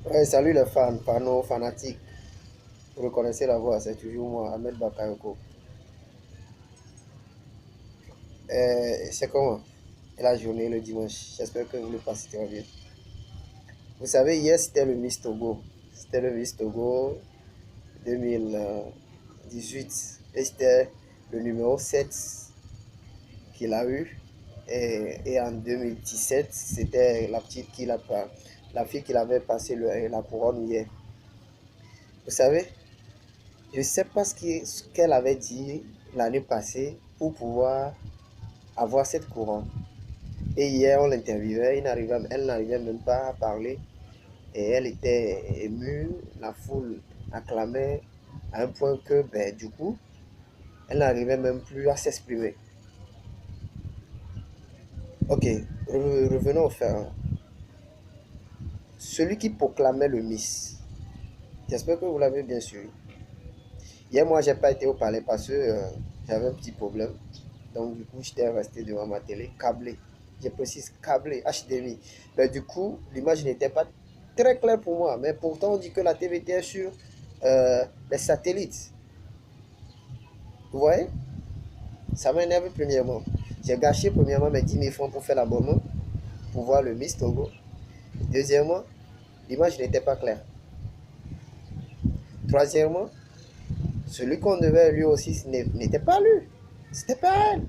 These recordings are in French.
Ouais, salut les fans, panneaux fanatiques. Vous reconnaissez la voix, c'est toujours moi, Ahmed Bakayoko. C'est comment la journée le dimanche? J'espère que vous le passez très bien. Vous savez, hier c'était le Miss Togo. C'était le Miss Togo 2018. Et c'était le numéro 7 qu'il a eu. Et en 2017, c'était la petite qui l'a pas, la fille qui avait passé la couronne hier. Vous savez, je ne sais pas ce qu'elle avait dit l'année passée pour pouvoir avoir cette couronne. Et hier, on l'interviewait, elle n'arrivait même pas à parler. Et elle était émue, la foule acclamait à un point que, ben, du coup, elle n'arrivait même plus à s'exprimer. Ok, revenons au fait. Celui qui proclamait le Miss, j'espère que vous l'avez bien suivi. Hier, moi, j'ai pas été au palais parce que j'avais un petit problème. Donc, du coup, j'étais resté devant ma télé, câblé. Je précise câblé, HDMI. Mais du coup, l'image n'était pas très claire pour moi. Mais pourtant, on dit que la TV était sur les satellites. Vous voyez? Ça m'énerve premièrement. J'ai gâché premièrement mes 10 000 francs pour faire l'abonnement, pour voir le Miss Togo. Deuxièmement, l'image n'était pas claire. Troisièmement, celui qu'on devait lui aussi n'était pas lui. C'était pas elle.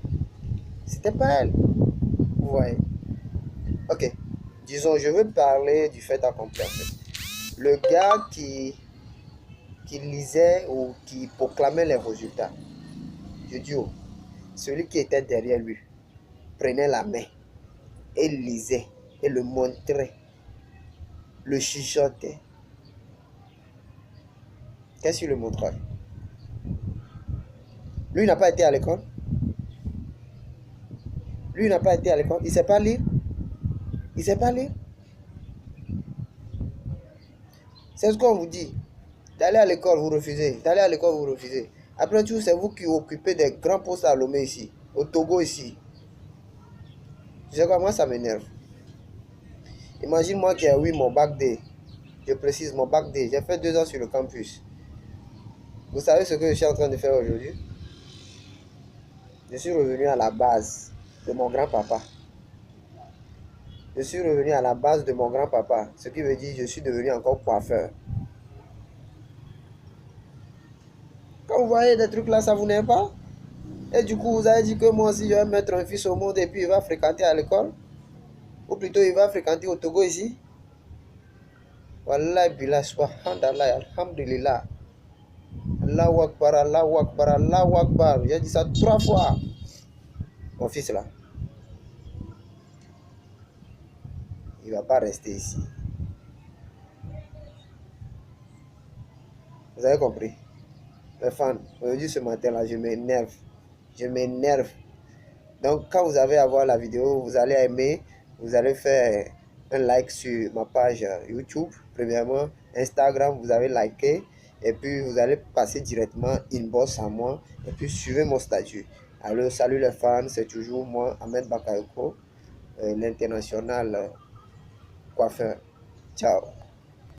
C'était pas elle. Vous voyez? Ok. Disons, je veux parler du fait accompli. En fait. Le gars qui lisait ou qui proclamait les résultats, je dis, oh, celui qui était derrière lui prenait la main et lisait et le montrait, le chuchotait. Qu'est-ce qu'il le montrait? Lui n'a pas été à l'école. Lui n'a pas été à l'école. Il ne sait pas lire. Il ne sait pas lire. C'est ce qu'on vous dit. D'aller à l'école, vous refusez. D'aller à l'école, vous refusez. Après tout, c'est vous qui occupez des grands postes à Lomé ici, au Togo ici. Je sais quoi, moi ça m'énerve. Imagine moi qui ai eu mon bac D. Je précise mon bac D. J'ai fait 2 ans sur le campus. Vous savez ce que je suis en train de faire aujourd'hui? Je suis revenu à la base de mon grand-papa. Je suis revenu à la base de mon grand-papa. Ce qui veut dire que je suis devenu encore coiffeur. Quand vous voyez des trucs là, ça vous n'aime pas? Et du coup, vous avez dit que moi aussi, je vais mettre un fils au monde et puis il va fréquenter à l'école. Ou plutôt, il va fréquenter au Togo ici. Wallahi billah, subhanallah, alhamdulillah. Allahu Akbar, Allahu Akbar, Allahu Akbar. J'ai dit ça 3 fois. Mon fils là, il ne va pas rester ici. Vous avez compris? Mes fans, aujourd'hui ce matin là, je m'énerve. Je m'énerve. Donc quand vous allez avoir la vidéo, vous allez aimer, vous allez faire un like sur ma page YouTube, premièrement, Instagram, vous avez liké, et puis vous allez passer directement inbox à moi, et puis suivez mon statut. Alors salut les fans, c'est toujours moi, Ahmed Bakayoko, l'international coiffeur. Ciao.